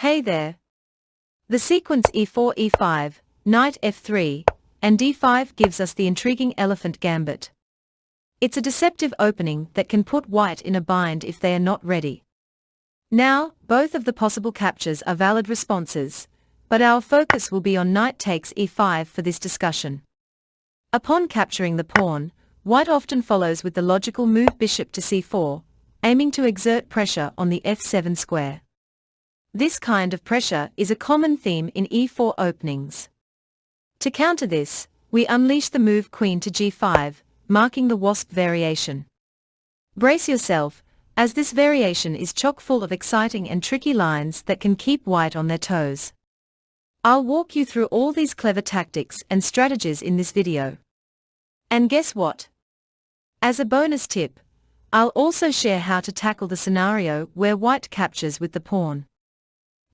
Hey there. The sequence e4 e5, knight f3, and d5 gives us the intriguing Elephant Gambit. It's a deceptive opening that can put white in a bind if they are not ready. Now, both of the possible captures are valid responses, but our focus will be on knight takes e5 for this discussion. Upon capturing the pawn, white often follows with the logical move bishop to c4, aiming to exert pressure on the f7 square. This kind of pressure is a common theme in e4 openings. To counter this, we unleash the move queen to g5, marking the wasp variation. Brace yourself, as this variation is chock full of exciting and tricky lines that can keep white on their toes. I'll walk you through all these clever tactics and strategies in this video. And guess what? As a bonus tip, I'll also share how to tackle the scenario where white captures with the pawn.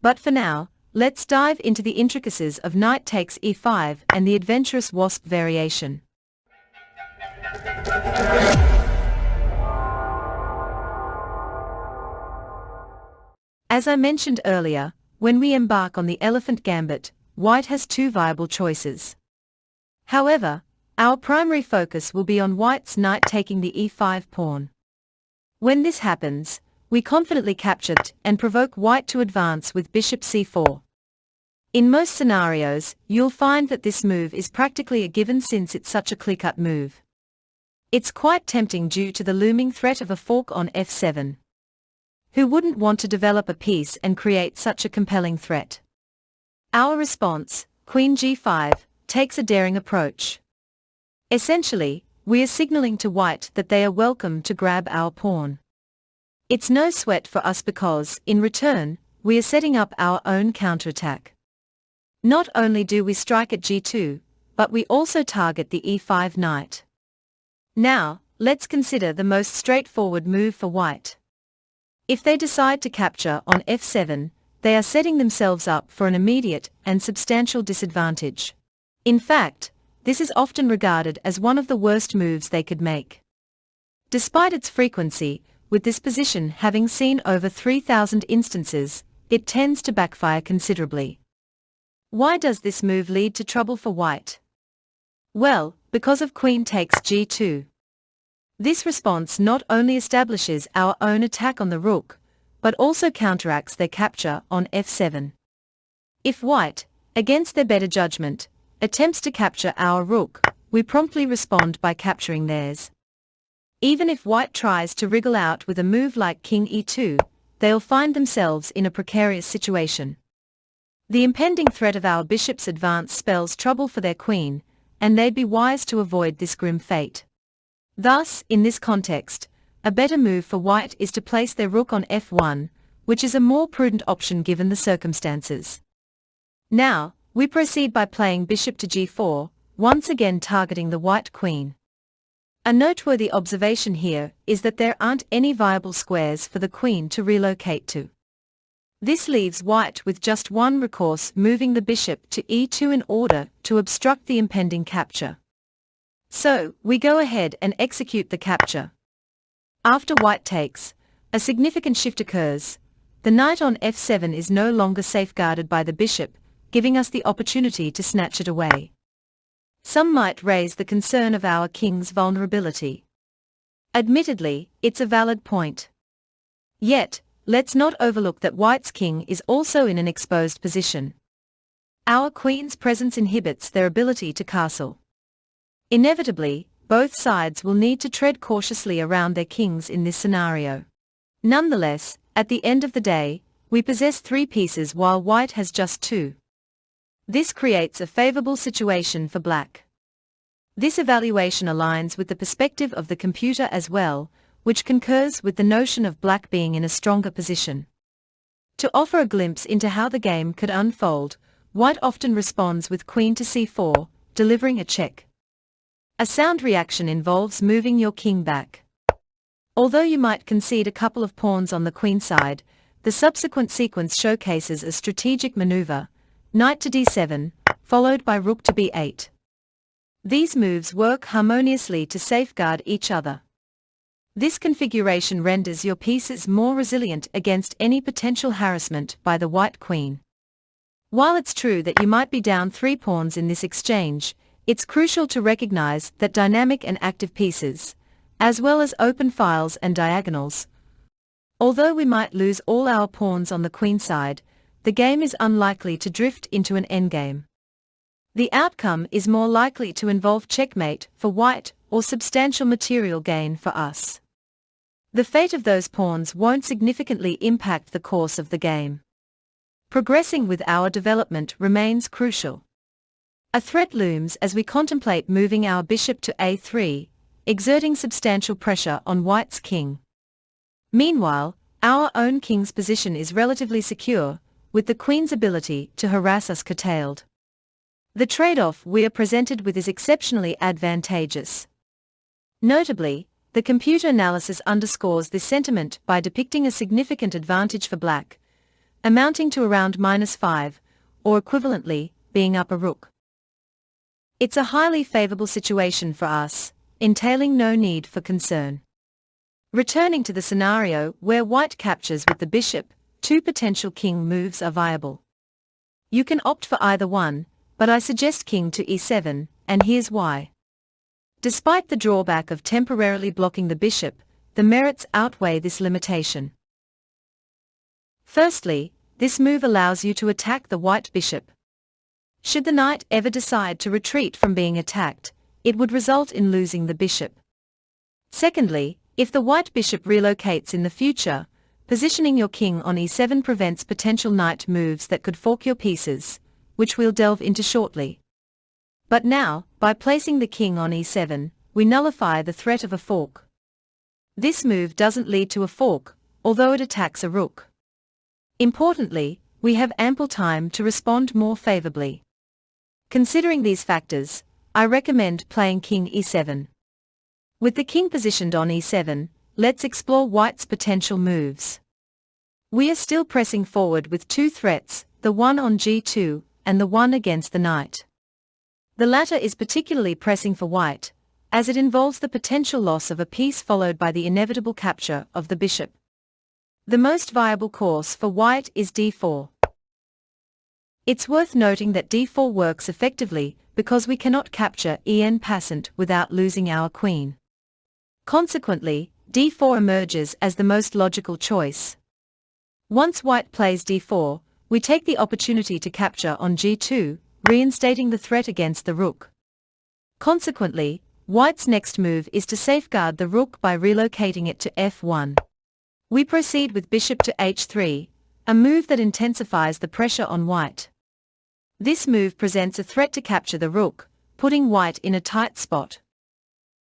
But for now, let's dive into the intricacies of knight takes e5 and the adventurous wasp variation. As I mentioned earlier, when we embark on the Elephant Gambit, white has two viable choices. However, our primary focus will be on white's knight taking the e5 pawn. When this happens, we confidently capture it and provoke white to advance with bishop c4. In most scenarios, you'll find that this move is practically a given since it's such a clear-cut move. It's quite tempting due to the looming threat of a fork on f7. Who wouldn't want to develop a piece and create such a compelling threat? Our response, queen g5, takes a daring approach. Essentially, we are signaling to white that they are welcome to grab our pawn. It's no sweat for us because, in return, we are setting up our own counterattack. Not only do we strike at g2, but we also target the e5 knight. Now, let's consider the most straightforward move for white. If they decide to capture on f7, they are setting themselves up for an immediate and substantial disadvantage. In fact, this is often regarded as one of the worst moves they could make. Despite its frequency, with this position having seen over 3,000 instances, it tends to backfire considerably. Why does this move lead to trouble for white? Well, because of queen takes g2. This response not only establishes our own attack on the rook, but also counteracts their capture on f7. If white, against their better judgment, attempts to capture our rook, we promptly respond by capturing theirs. Even if white tries to wriggle out with a move like king e2, they'll find themselves in a precarious situation. The impending threat of our bishop's advance spells trouble for their queen, and they'd be wise to avoid this grim fate. Thus, in this context, a better move for white is to place their rook on f1, which is a more prudent option given the circumstances. Now, we proceed by playing bishop to g4, once again targeting the white queen. A noteworthy observation here is that there aren't any viable squares for the queen to relocate to. This leaves white with just one recourse, moving the bishop to e2 in order to obstruct the impending capture. So, we go ahead and execute the capture. After white takes, a significant shift occurs. The knight on f7 is no longer safeguarded by the bishop, giving us the opportunity to snatch it away. Some might raise the concern of our king's vulnerability. Admittedly, it's a valid point. Yet, let's not overlook that white's king is also in an exposed position. Our queen's presence inhibits their ability to castle. Inevitably, both sides will need to tread cautiously around their kings in this scenario. Nonetheless, at the end of the day, we possess 3 pieces while white has just 2. This creates a favorable situation for black. This evaluation aligns with the perspective of the computer as well, which concurs with the notion of black being in a stronger position. To offer a glimpse into how the game could unfold, white often responds with queen to c4, delivering a check. A sound reaction involves moving your king back. Although you might concede a couple of pawns on the queen side, the subsequent sequence showcases a strategic maneuver, knight to d7, followed by rook to b8. These moves work harmoniously to safeguard each other. This configuration renders your pieces more resilient against any potential harassment by the white queen. While it's true that you might be down 3 pawns in this exchange, it's crucial to recognize that dynamic and active pieces, as well as open files and diagonals. Although we might lose all our pawns on the queen side, the game is unlikely to drift into an endgame. The outcome is more likely to involve checkmate for white or substantial material gain for us. The fate of those pawns won't significantly impact the course of the game. Progressing with our development remains crucial. A threat looms as we contemplate moving our bishop to a3, exerting substantial pressure on white's king. Meanwhile, our own king's position is relatively secure, with the queen's ability to harass us curtailed. The trade-off we are presented with is exceptionally advantageous. Notably, the computer analysis underscores this sentiment by depicting a significant advantage for black, amounting to around -5, or equivalently, being up a rook. It's a highly favorable situation for us, entailing no need for concern. Returning to the scenario where white captures with the bishop, 2 potential king moves are viable. You can opt for either one, but I suggest king to e7, and here's why. Despite the drawback of temporarily blocking the bishop, the merits outweigh this limitation. Firstly, this move allows you to attack the white bishop. Should the knight ever decide to retreat from being attacked, it would result in losing the bishop. Secondly, if the white bishop relocates in the future, positioning your king on e7 prevents potential knight moves that could fork your pieces, which we'll delve into shortly. But now, by placing the king on e7, we nullify the threat of a fork. This move doesn't lead to a fork, although it attacks a rook. Importantly, we have ample time to respond more favorably. Considering these factors, I recommend playing king e7. With the king positioned on e7, let's explore white's potential moves. We are still pressing forward with 2 threats, the one on g2, and the one against the knight. The latter is particularly pressing for white, as it involves the potential loss of a piece followed by the inevitable capture of the bishop. The most viable course for white is d4. It's worth noting that d4 works effectively because we cannot capture en passant without losing our queen. Consequently, d4 emerges as the most logical choice. Once white plays d4, we take the opportunity to capture on g2, reinstating the threat against the rook. Consequently, white's next move is to safeguard the rook by relocating it to f1. We proceed with bishop to h3, a move that intensifies the pressure on white. This move presents a threat to capture the rook, putting white in a tight spot.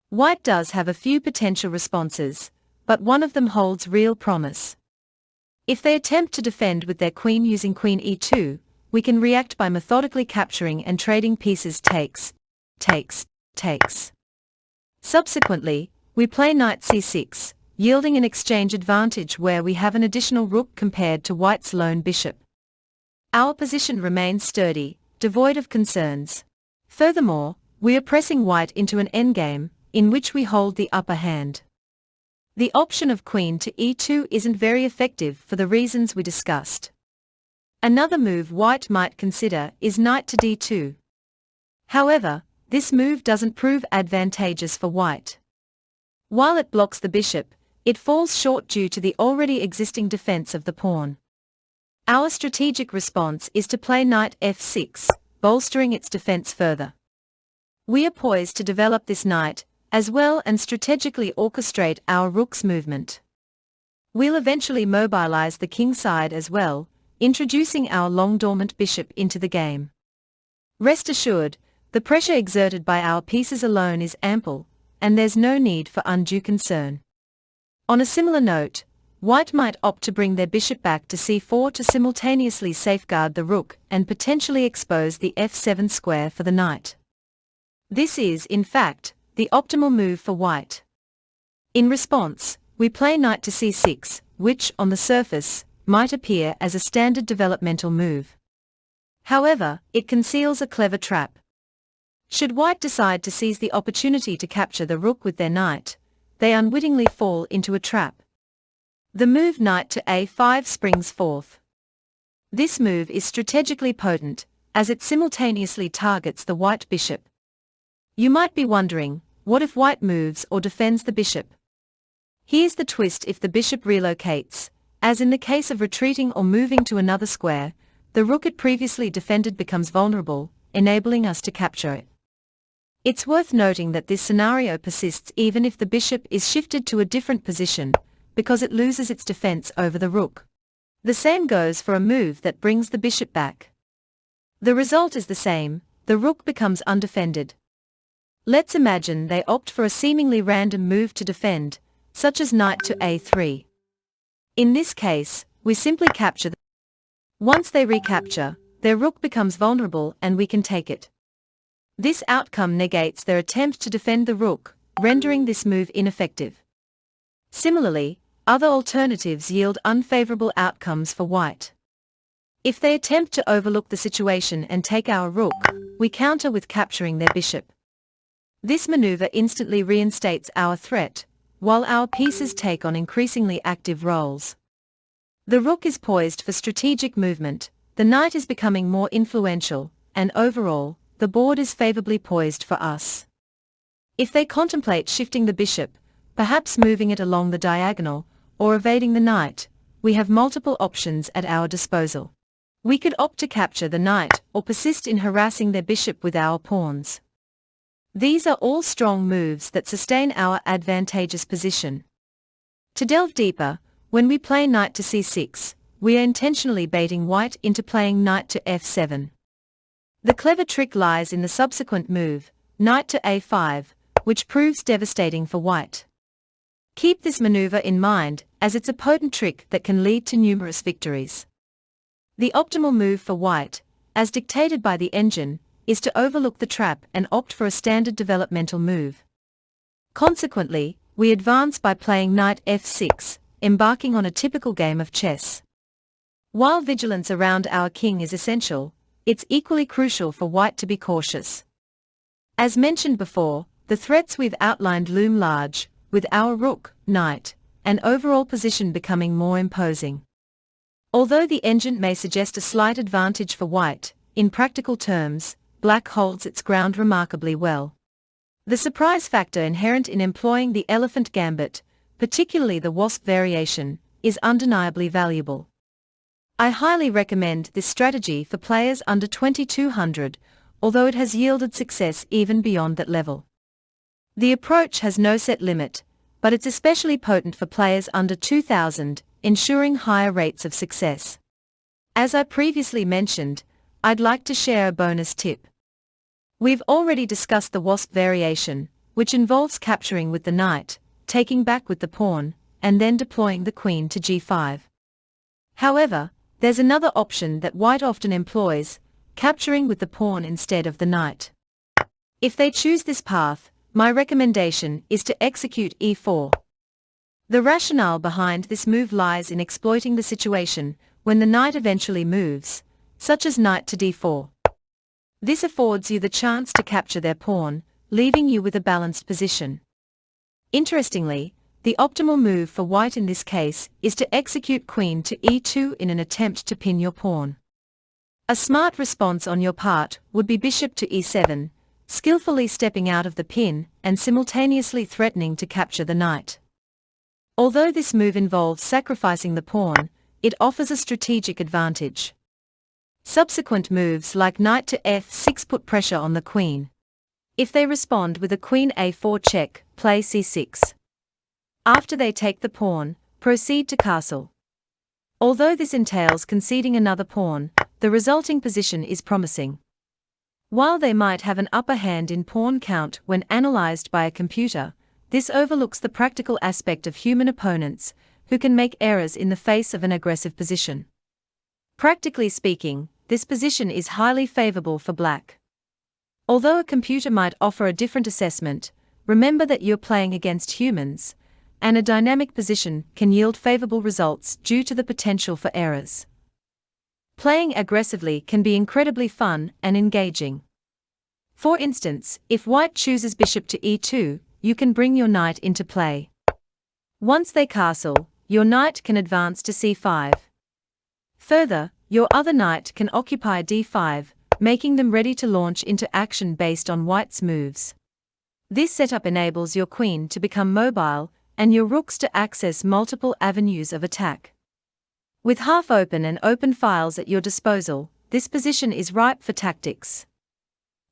White does have a few potential responses, but one of them holds real promise. If they attempt to defend with their queen using queen e2, we can react by methodically capturing and trading pieces takes. Subsequently, we play knight c6, yielding an exchange advantage where we have an additional rook compared to white's lone bishop. Our position remains sturdy, devoid of concerns. Furthermore, we are pressing white into an endgame, in which we hold the upper hand. The option of queen to e2 isn't very effective for the reasons we discussed. Another move white might consider is knight to d2. However, this move doesn't prove advantageous for white. While it blocks the bishop, it falls short due to the already existing defense of the pawn. Our strategic response is to play knight f6, bolstering its defense further. We are poised to develop this knight, as well and strategically orchestrate our rook's movement. We'll eventually mobilize the king side as well, introducing our long-dormant bishop into the game. Rest assured, the pressure exerted by our pieces alone is ample, and there's no need for undue concern. On a similar note, white might opt to bring their bishop back to c4 to simultaneously safeguard the rook and potentially expose the f7 square for the knight. This is, in fact, the optimal move for white. In response, we play knight to c6, which, on the surface, might appear as a standard developmental move. However, it conceals a clever trap. Should white decide to seize the opportunity to capture the rook with their knight, they unwittingly fall into a trap. The move knight to a5 springs forth. This move is strategically potent, as it simultaneously targets the white bishop. You might be wondering, what if white moves or defends the bishop? Here's the twist: if the bishop relocates, as in the case of retreating or moving to another square, the rook it previously defended becomes vulnerable, enabling us to capture it. It's worth noting that this scenario persists even if the bishop is shifted to a different position, because it loses its defense over the rook. The same goes for a move that brings the bishop back. The result is the same: the rook becomes undefended. Let's imagine they opt for a seemingly random move to defend, such as knight to a3. In this case, we simply capture them. Once they recapture, their rook becomes vulnerable and we can take it. This outcome negates their attempt to defend the rook, rendering this move ineffective. Similarly, other alternatives yield unfavorable outcomes for white. If they attempt to overlook the situation and take our rook, we counter with capturing their bishop. This maneuver instantly reinstates our threat, while our pieces take on increasingly active roles. The rook is poised for strategic movement, the knight is becoming more influential, and overall, the board is favorably poised for us. If they contemplate shifting the bishop, perhaps moving it along the diagonal, or evading the knight, we have multiple options at our disposal. We could opt to capture the knight or persist in harassing their bishop with our pawns. These are all strong moves that sustain our advantageous position. To delve deeper, when we play knight to c6, we are intentionally baiting white into playing knight to f7. The clever trick lies in the subsequent move, knight to a5, which proves devastating for white. Keep this maneuver in mind, as it's a potent trick that can lead to numerous victories. The optimal move for white, as dictated by the engine, is to overlook the trap and opt for a standard developmental move. Consequently, we advance by playing knight f6, embarking on a typical game of chess. While vigilance around our king is essential, it's equally crucial for white to be cautious. As mentioned before, the threats we've outlined loom large, with our rook, knight, and overall position becoming more imposing. Although the engine may suggest a slight advantage for white, in practical terms, black holds its ground remarkably well. The surprise factor inherent in employing the Elephant Gambit, particularly the Wasp Variation, is undeniably valuable. I highly recommend this strategy for players under 2200, although it has yielded success even beyond that level. The approach has no set limit, but it's especially potent for players under 2000, ensuring higher rates of success. As I previously mentioned, I'd like to share a bonus tip. We've already discussed the Wasp Variation, which involves capturing with the knight, taking back with the pawn, and then deploying the queen to g5. However, there's another option that white often employs, capturing with the pawn instead of the knight. If they choose this path, my recommendation is to execute e4. The rationale behind this move lies in exploiting the situation when the knight eventually moves, such as knight to d4. This affords you the chance to capture their pawn, leaving you with a balanced position. Interestingly, the optimal move for white in this case is to execute queen to e2 in an attempt to pin your pawn. A smart response on your part would be bishop to e7, skillfully stepping out of the pin and simultaneously threatening to capture the knight. Although this move involves sacrificing the pawn, it offers a strategic advantage. Subsequent moves like knight to f6 put pressure on the queen. If they respond with a queen a4 check, play c6. After they take the pawn, proceed to castle. Although this entails conceding another pawn, the resulting position is promising. While they might have an upper hand in pawn count when analyzed by a computer, this overlooks the practical aspect of human opponents, who can make errors in the face of an aggressive position. Practically speaking, this position is highly favorable for black. Although a computer might offer a different assessment, remember that you're playing against humans, and a dynamic position can yield favorable results due to the potential for errors. Playing aggressively can be incredibly fun and engaging. For instance, if white chooses bishop to e2, you can bring your knight into play. Once they castle, your knight can advance to c5. Further, your other knight can occupy d5, making them ready to launch into action based on white's moves. This setup enables your queen to become mobile, and your rooks to access multiple avenues of attack. With half-open and open files at your disposal, this position is ripe for tactics.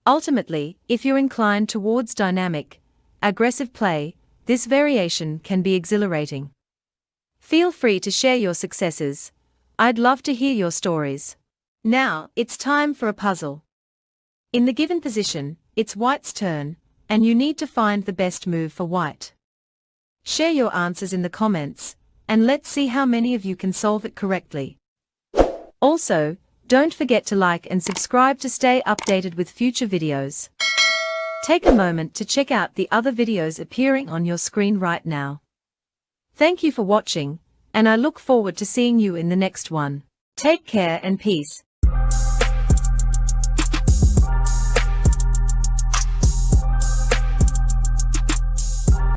Ultimately, if you're inclined towards dynamic, aggressive play, this variation can be exhilarating. Feel free to share your successes. I'd love to hear your stories. Now, it's time for a puzzle. In the given position, it's white's turn, and you need to find the best move for white. Share your answers in the comments, and let's see how many of you can solve it correctly. Also, don't forget to like and subscribe to stay updated with future videos. Take a moment to check out the other videos appearing on your screen right now. Thank you for watching, and I look forward to seeing you in the next one. Take care and peace.